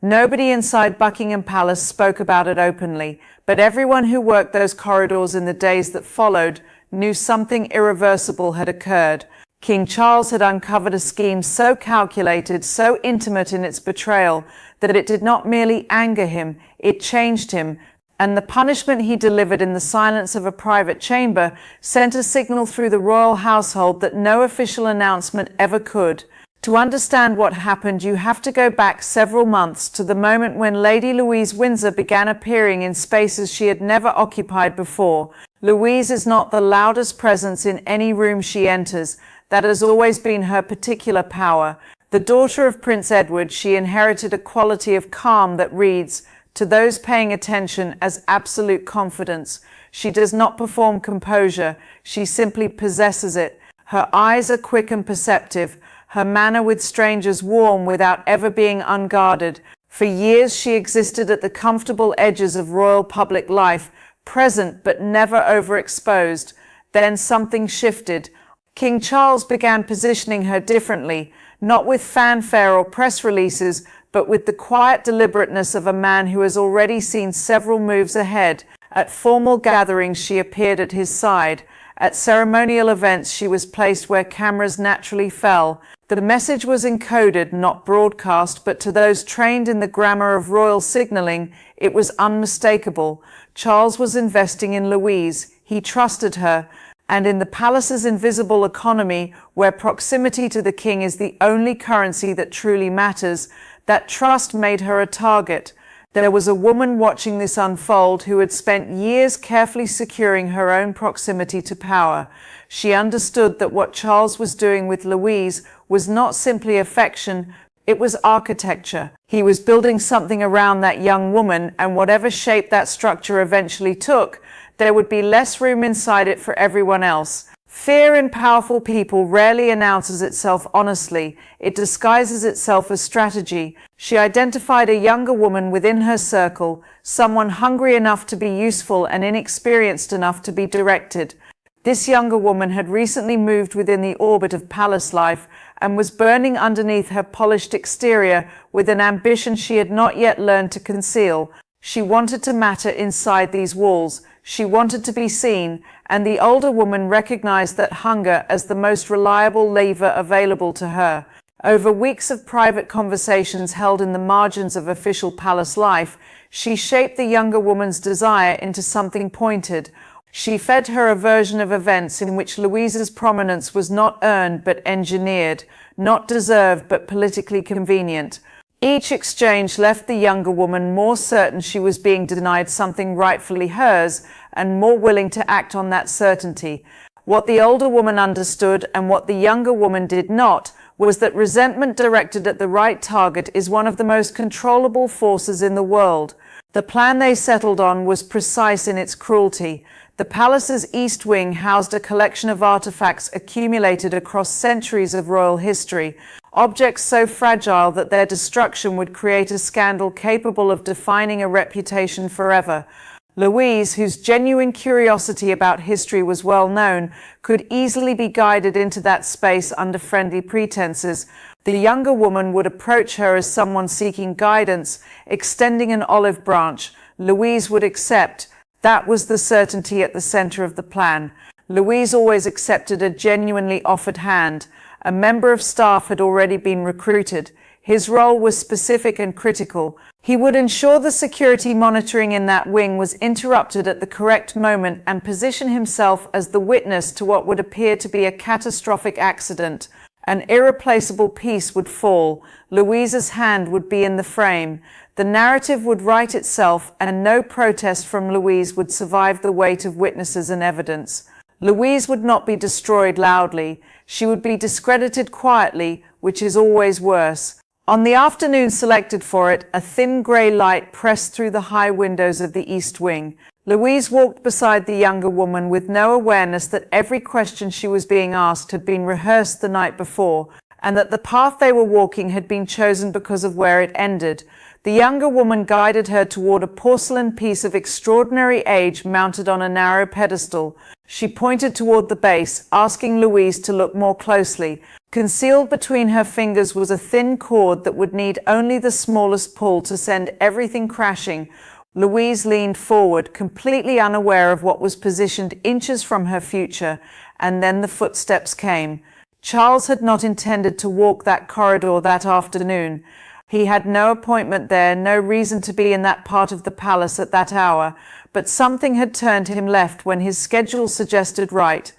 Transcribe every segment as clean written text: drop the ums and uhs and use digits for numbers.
Nobody inside Buckingham Palace spoke about it openly, but everyone who worked those corridors in the days that followed knew something irreversible had occurred. King Charles had uncovered a scheme so calculated, so intimate in its betrayal, that it did not merely anger him, it changed him, and the punishment he delivered in the silence of a private chamber sent a signal through the royal household that no official announcement ever could. To understand what happened, you have to go back several months to the moment when Lady Louise Windsor began appearing in spaces she had never occupied before. Louise is not the loudest presence in any room she enters. That has always been her particular power. The daughter of Prince Edward, she inherited a quality of calm that reads, to those paying attention, as absolute confidence. She does not perform composure, she simply possesses it. Her eyes are quick and perceptive, her manner with strangers warm without ever being unguarded. For years she existed at the comfortable edges of royal public life, present but never overexposed. Then something shifted. King Charles began positioning her differently, not with fanfare or press releases, but with the quiet deliberateness of a man who has already seen several moves ahead. At formal gatherings she appeared at his side. At ceremonial events she was placed where cameras naturally fell. The message was encoded, not broadcast, but to those trained in the grammar of royal signaling, it was unmistakable. Charles was investing in Louise. He trusted her. And in the palace's invisible economy, where proximity to the king is the only currency that truly matters, that trust made her a target. There was a woman watching this unfold who had spent years carefully securing her own proximity to power. She understood that what Charles was doing with Louise was not simply affection, it was architecture. He was building something around that young woman, and whatever shape that structure eventually took, there would be less room inside it for everyone else. Fear in powerful people rarely announces itself honestly. It disguises itself as strategy. She identified a younger woman within her circle, someone hungry enough to be useful and inexperienced enough to be directed. This younger woman had recently moved within the orbit of palace life and was burning underneath her polished exterior with an ambition she had not yet learned to conceal. She wanted to matter inside these walls. She wanted to be seen, and the older woman recognized that hunger as the most reliable lever available to her. Over weeks of private conversations held in the margins of official palace life, she shaped the younger woman's desire into something pointed. She fed her a version of events in which Louise's prominence was not earned but engineered, not deserved but politically convenient. Each exchange left the younger woman more certain she was being denied something rightfully hers, and more willing to act on that certainty. What the older woman understood, and what the younger woman did not, was that resentment directed at the right target is one of the most controllable forces in the world. The plan they settled on was precise in its cruelty. The palace's East Wing housed a collection of artifacts accumulated across centuries of royal history, objects so fragile that their destruction would create a scandal capable of defining a reputation forever. Louise, whose genuine curiosity about history was well known, could easily be guided into that space under friendly pretenses. The younger woman would approach her as someone seeking guidance, extending an olive branch. Louise would accept. That was the certainty at the center of the plan. Louise always accepted a genuinely offered hand. A member of staff had already been recruited. His role was specific and critical. He would ensure the security monitoring in that wing was interrupted at the correct moment and position himself as the witness to what would appear to be a catastrophic accident. An irreplaceable piece would fall. Louise's hand would be in the frame. The narrative would write itself, and no protest from Louise would survive the weight of witnesses and evidence. Louise would not be destroyed loudly. She would be discredited quietly, which is always worse. On the afternoon selected for it, a thin grey light pressed through the high windows of the East Wing. Louise walked beside the younger woman with no awareness that every question she was being asked had been rehearsed the night before, and that the path they were walking had been chosen because of where it ended. The younger woman guided her toward a porcelain piece of extraordinary age mounted on a narrow pedestal. She pointed toward the base, asking Louise to look more closely. Concealed between her fingers was a thin cord that would need only the smallest pull to send everything crashing. Louise leaned forward, completely unaware of what was positioned inches from her future, and then the footsteps came. Charles had not intended to walk that corridor that afternoon. He had no appointment there, no reason to be in that part of the palace at that hour, but something had turned him left when his schedule suggested right.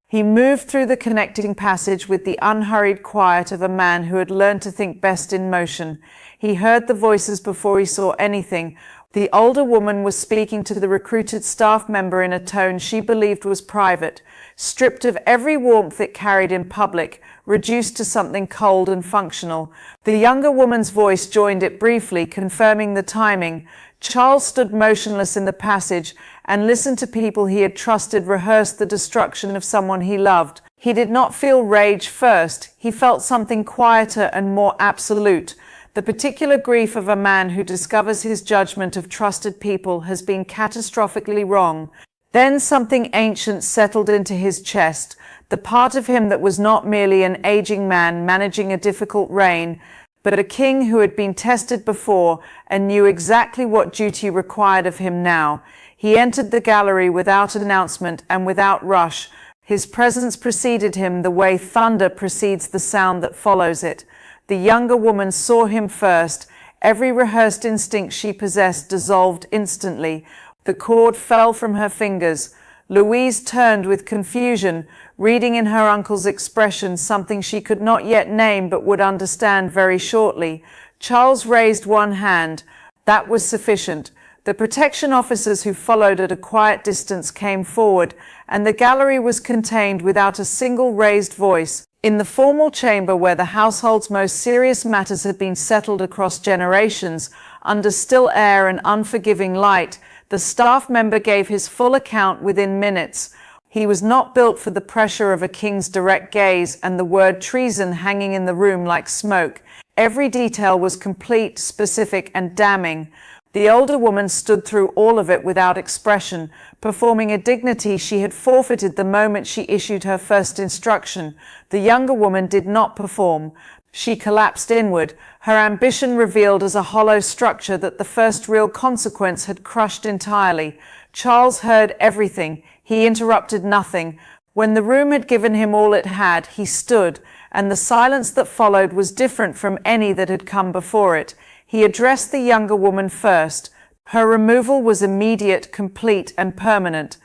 He moved through the connecting passage with the unhurried quiet of a man who had learned to think best in motion. He heard the voices before he saw anything. The older woman was speaking to the recruited staff member in a tone she believed was private, stripped of every warmth it carried in public, reduced to something cold and functional. The younger woman's voice joined it briefly, confirming the timing. Charles stood motionless in the passage and listened to people he had trusted rehearse the destruction of someone he loved. He did not feel rage first. He felt something quieter and more absolute. The particular grief of a man who discovers his judgment of trusted people has been catastrophically wrong. Then something ancient settled into his chest, the part of him that was not merely an aging man managing a difficult reign, but a king who had been tested before and knew exactly what duty required of him now. He entered the gallery without announcement and without rush. His presence preceded him the way thunder precedes the sound that follows it. The younger woman saw him first. Every rehearsed instinct she possessed dissolved instantly. The cord fell from her fingers. Louise turned with confusion, reading in her uncle's expression something she could not yet name but would understand very shortly. Charles raised one hand. That was sufficient. The protection officers who followed at a quiet distance came forward, and the gallery was contained without a single raised voice. In the formal chamber where the household's most serious matters had been settled across generations, under still air and unforgiving light, the staff member gave his full account within minutes. He was not built for the pressure of a king's direct gaze and the word treason hanging in the room like smoke. Every detail was complete, specific, and damning. The older woman stood through all of it without expression, performing a dignity she had forfeited the moment she issued her first instruction. The younger woman did not perform. She collapsed inward, her ambition revealed as a hollow structure that the first real consequence had crushed entirely. Charles heard everything. He interrupted nothing. When the room had given him all it had, he stood, and the silence that followed was different from any that had come before it. He addressed the younger woman first. Her removal was immediate, complete, and permanent.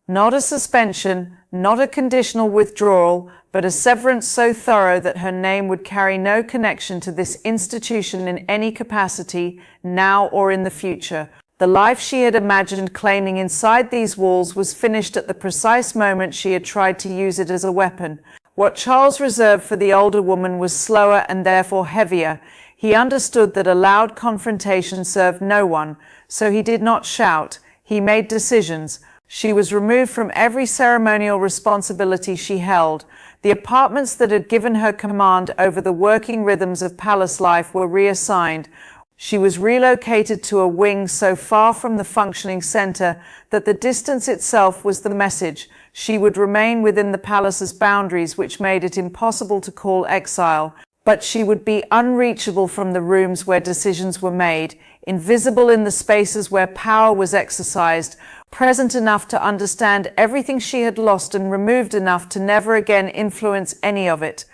Not a suspension, not a conditional withdrawal, but a severance so thorough that her name would carry no connection to this institution in any capacity, now or in the future. The life she had imagined claiming inside these walls was finished at the precise moment she had tried to use it as a weapon. What Charles reserved for the older woman was slower and therefore heavier. He understood that a loud confrontation served no one, so he did not shout. He made decisions. She was removed from every ceremonial responsibility she held. The apartments that had given her command over the working rhythms of palace life were reassigned. She was relocated to a wing so far from the functioning center that the distance itself was the message. She would remain within the palace's boundaries, which made it impossible to call exile. But she would be unreachable from the rooms where decisions were made, invisible in the spaces where power was exercised, present enough to understand everything she had lost and removed enough to never again influence any of it.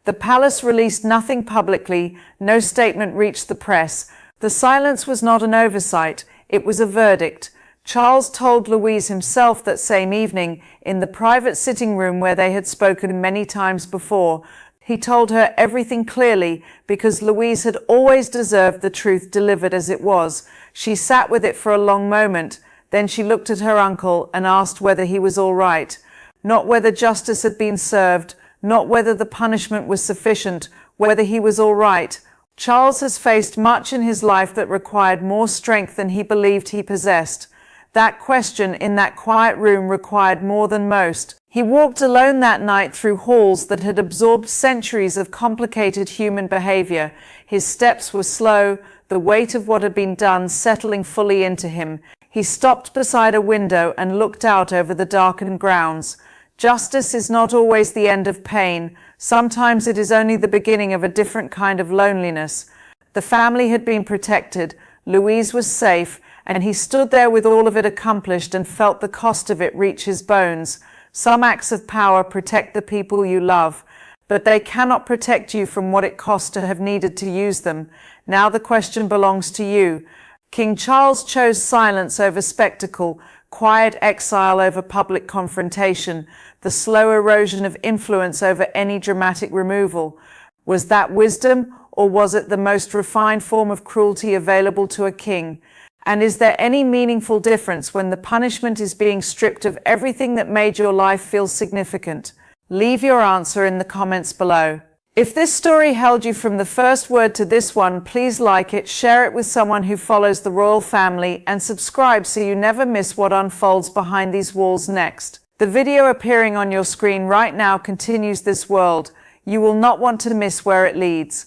The palace released nothing publicly, no statement reached the press. The silence was not an oversight, it was a verdict. Charles told Louise himself that same evening, in the private sitting room where they had spoken many times before. He told her everything clearly because Louise had always deserved the truth delivered as it was. She sat with it for a long moment. Then she looked at her uncle and asked whether he was all right. Not whether justice had been served, not whether the punishment was sufficient, whether he was all right. Charles has faced much in his life that required more strength than he believed he possessed. That question in that quiet room required more than most. He walked alone that night through halls that had absorbed centuries of complicated human behavior. His steps were slow, the weight of what had been done settling fully into him. He stopped beside a window and looked out over the darkened grounds. Justice is not always the end of pain. Sometimes it is only the beginning of a different kind of loneliness. The family had been protected. Louise was safe, and he stood there with all of it accomplished and felt the cost of it reach his bones. Some acts of power protect the people you love, but they cannot protect you from what it cost to have needed to use them. Now the question belongs to you. King Charles chose silence over spectacle, quiet exile over public confrontation, the slow erosion of influence over any dramatic removal. Was that wisdom, or was it the most refined form of cruelty available to a king? And is there any meaningful difference when the punishment is being stripped of everything that made your life feel significant? Leave your answer in the comments below. If this story held you from the first word to this one, please like it, share it with someone who follows the royal family, and subscribe so you never miss what unfolds behind these walls next. The video appearing on your screen right now continues this world. You will not want to miss where it leads.